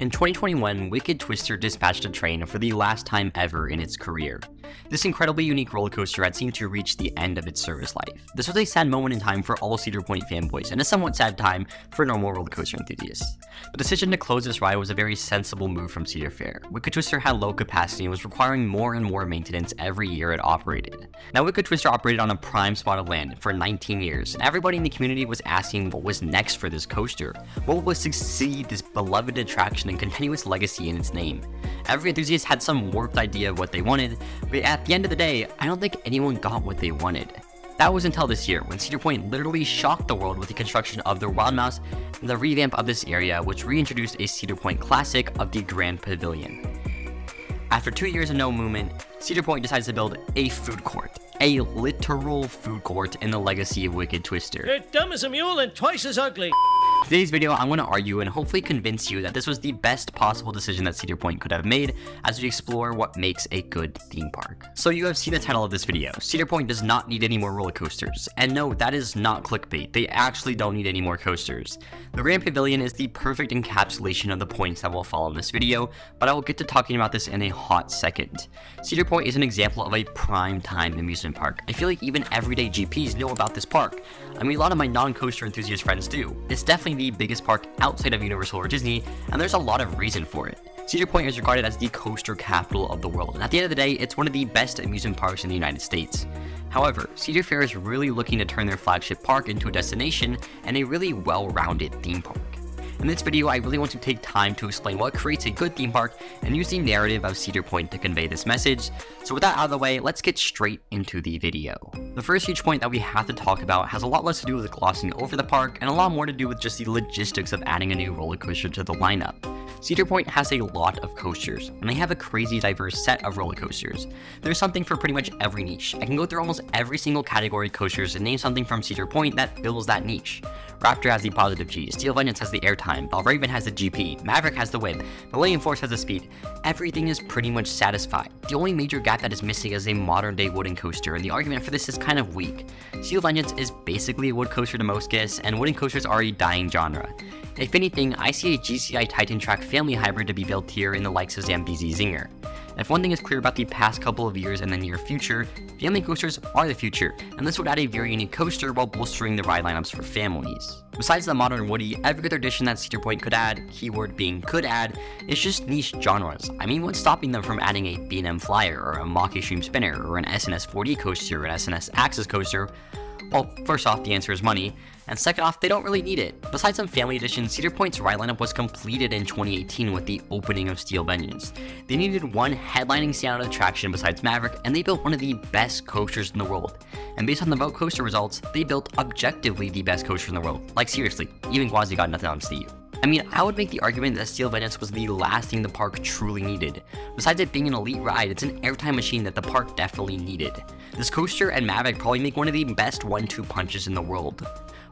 In 2021, Wicked Twister dispatched a train for the last time ever in its career. This incredibly unique roller coaster had seemed to reach the end of its service life. This was a sad moment in time for all Cedar Point fanboys, and a somewhat sad time for normal roller coaster enthusiasts. The decision to close this ride was a very sensible move from Cedar Fair. Wicked Twister had low capacity and was requiring more and more maintenance every year it operated. Now, Wicked Twister operated on a prime spot of land for 19 years, and everybody in the community was asking what was next for this coaster. What would succeed this beloved attraction and continuous legacy in its name? Every enthusiast had some warped idea of what they wanted, but at the end of the day, I don't think anyone got what they wanted. That was until this year, when Cedar Point literally shocked the world with the construction of their Wild Mouse and the revamp of this area, which reintroduced a Cedar Point classic of the Grand Pavilion. After 2 years of no movement, Cedar Point decides to build a food court. A literal food court in the legacy of Wicked Twister. You're dumb as a mule and twice as ugly. In today's video, I'm going to argue and hopefully convince you that this was the best possible decision that Cedar Point could have made as we explore what makes a good theme park. So you have seen the title of this video. Cedar Point does not need any more roller coasters. And no, that is not clickbait. They actually don't need any more coasters. The Grand Pavilion is the perfect encapsulation of the points that will follow in this video, but I will get to talking about this in a hot second. Cedar Point is an example of a prime time amusement park. I feel like even everyday GPs know about this park. I mean, a lot of my non-coaster enthusiast friends do. It's definitely the biggest park outside of Universal or Disney, and there's a lot of reason for it. Cedar Point is regarded as the coaster capital of the world, and at the end of the day, it's one of the best amusement parks in the United States. However, Cedar Fair is really looking to turn their flagship park into a destination and a really well-rounded theme park. In this video, I really want to take time to explain what creates a good theme park and use the narrative of Cedar Point to convey this message. So with that out of the way, let's get straight into the video. The first huge point that we have to talk about has a lot less to do with glossing over the park and a lot more to do with just the logistics of adding a new roller coaster to the lineup. Cedar Point has a lot of coasters, and they have a crazy diverse set of roller coasters. There's something for pretty much every niche. I can go through almost every single category of coasters and name something from Cedar Point that fills that niche. Raptor has the positive G, Steel Vengeance has the airtime, Valraven has the GP, Maverick has the wind, Millennium Force has the speed. Everything is pretty much satisfied. The only major gap that is missing is a modern day wooden coaster, and the argument for this is kind of weak. Steel Vengeance is basically a wood coaster to most guests, and wooden coasters are a dying genre. If anything, I see a GCI Titan Track family hybrid to be built here in the likes of Zambezi Zinger. If one thing is clear about the past couple of years and the near future, family coasters are the future, and this would add a very unique coaster while bolstering the ride lineups for families. Besides the modern woody, every other addition that Cedar Point could add, keyword being could add, is just niche genres. I mean, what's stopping them from adding a B&M Flyer, or a Mach Extreme Spinner, or an SNS 4D coaster, or an SNS Axis coaster? Well, first off, the answer is money, and second off, they don't really need it. Besides some family editions, Cedar Point's ride lineup was completed in 2018 with the opening of Steel Vengeance. They needed one headlining standout attraction besides Maverick, and they built one of the best coasters in the world. And based on the vote coaster results, they built objectively the best coaster in the world. Like seriously, even Quasi got nothing on Steve. I mean, I would make the argument that Steel Vengeance was the last thing the park truly needed. Besides it being an elite ride, it's an airtime machine that the park definitely needed. This coaster and Maverick probably make one of the best 1-2 punches in the world.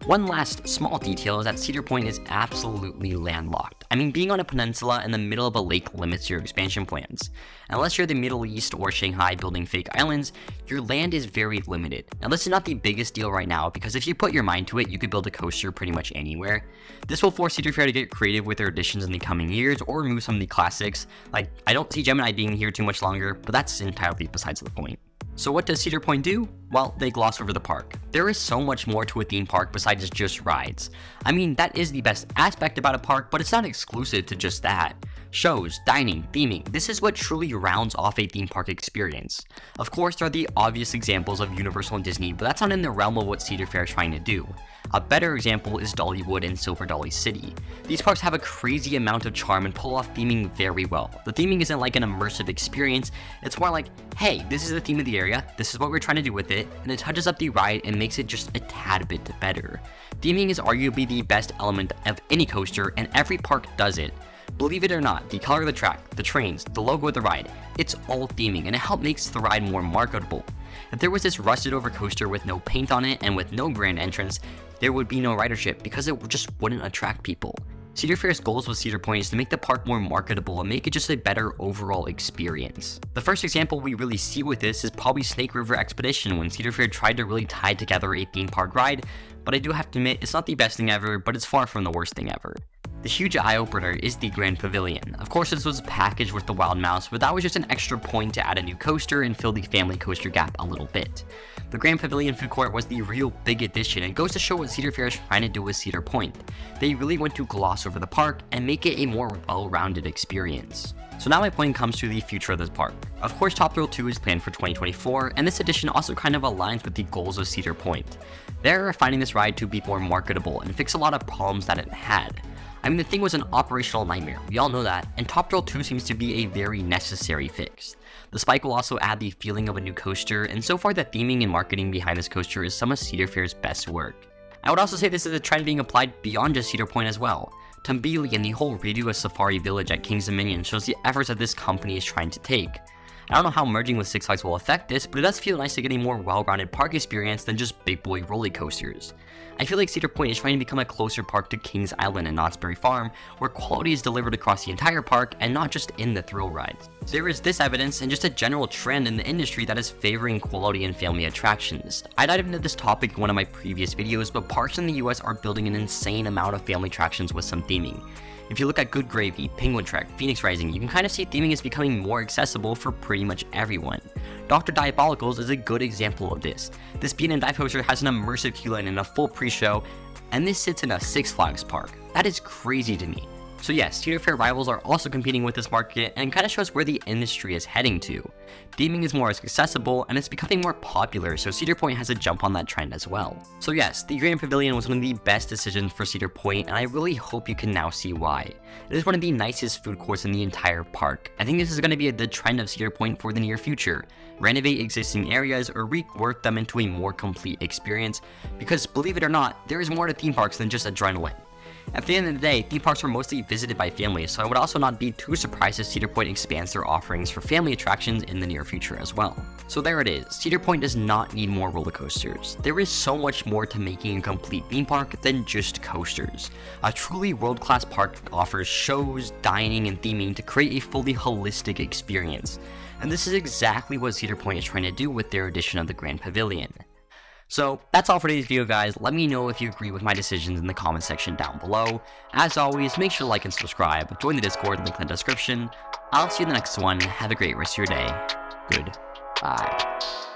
One last small detail is that Cedar Point is absolutely landlocked. I mean, being on a peninsula in the middle of a lake limits your expansion plans. Unless you're the Middle East or Shanghai building fake islands, your land is very limited. Now, this is not the biggest deal right now, because if you put your mind to it, you could build a coaster pretty much anywhere. This will force Cedar Fair to get creative with their additions in the coming years, or remove some of the classics. Like, I don't see Gemini being here too much longer, but that's entirely besides the point. So what does Cedar Point do? Well, they gloss over the park. There is so much more to a theme park besides just rides. I mean, that is the best aspect about a park, but it's not exclusive to just that. Shows, dining, theming, this is what truly rounds off a theme park experience. Of course, there are the obvious examples of Universal and Disney, but that's not in the realm of what Cedar Fair is trying to do. A better example is Dollywood and Silver Dolly City. These parks have a crazy amount of charm and pull off theming very well. The theming isn't like an immersive experience, it's more like, hey, this is the theme of the area, this is what we're trying to do with it, and it touches up the ride and makes it just a tad bit better. Theming is arguably the best element of any coaster, and every park does it. Believe it or not, the color of the track, the trains, the logo of the ride, it's all theming, and it helps makes the ride more marketable. If there was this rusted over coaster with no paint on it and with no grand entrance, there would be no ridership because it just wouldn't attract people. Cedar Fair's goals with Cedar Point is to make the park more marketable and make it just a better overall experience. The first example we really see with this is probably Snake River Expedition, when Cedar Fair tried to really tie together a theme park ride, but I do have to admit it's not the best thing ever, but it's far from the worst thing ever. The huge eye-opener is the Grand Pavilion. Of course, this was packaged with the Wild Mouse, but that was just an extra point to add a new coaster and fill the family coaster gap a little bit. The Grand Pavilion food court was the real big addition and goes to show what Cedar Fair is trying to do with Cedar Point. They really went to gloss over the park and make it a more well-rounded experience. So now my point comes to the future of this park. Of course, Top Thrill 2 is planned for 2024, and this edition also kind of aligns with the goals of Cedar Point. They're finding this ride to be more marketable and fix a lot of problems that it had. I mean, the thing was an operational nightmare, we all know that, and Top Thrill 2 seems to be a very necessary fix. The spike will also add the feeling of a new coaster, and so far the theming and marketing behind this coaster is some of Cedar Fair's best work. I would also say this is a trend being applied beyond just Cedar Point as well. Tumbili and the whole redo of Safari Village at Kings Dominion shows the efforts that this company is trying to take. I don't know how merging with Six Flags will affect this, but it does feel nice to get a more well-rounded park experience than just big boy roller coasters. I feel like Cedar Point is trying to become a closer park to Kings Island and Knott's Berry Farm, where quality is delivered across the entire park and not just in the thrill rides. There is this evidence and just a general trend in the industry that is favoring quality and family attractions. I dived into this topic in one of my previous videos, but parks in the US are building an insane amount of family attractions with some theming. If you look at Good Gravy, Penguin Trek, Phoenix Rising, you can kind of see theming is becoming more accessible for pretty much everyone. Dr. Diabolicals is a good example of this. This Beat and Dive coaster has an immersive queue line and a full pre-show, and this sits in a Six Flags park. That is crazy to me. So yes, Cedar Fair rivals are also competing with this market and kind of shows where the industry is heading to. Theming is more accessible and it's becoming more popular, so Cedar Point has a jump on that trend as well. So yes, the Grand Pavilion was one of the best decisions for Cedar Point, and I really hope you can now see why. It is one of the nicest food courts in the entire park. I think this is going to be the trend of Cedar Point for the near future. Renovate existing areas or rework them into a more complete experience, because believe it or not, there is more to theme parks than just adrenaline. At the end of the day, theme parks are mostly visited by families, so I would also not be too surprised if Cedar Point expands their offerings for family attractions in the near future as well. So there it is, Cedar Point does not need more roller coasters. There is so much more to making a complete theme park than just coasters. A truly world-class park offers shows, dining, and theming to create a fully holistic experience. And this is exactly what Cedar Point is trying to do with their addition of the Grand Pavilion. So that's all for today's video, guys. Let me know if you agree with my decisions in the comment section down below. As always, make sure to like and subscribe, join the Discord, link in the description. I'll see you in the next one. Have a great rest of your day. Goodbye.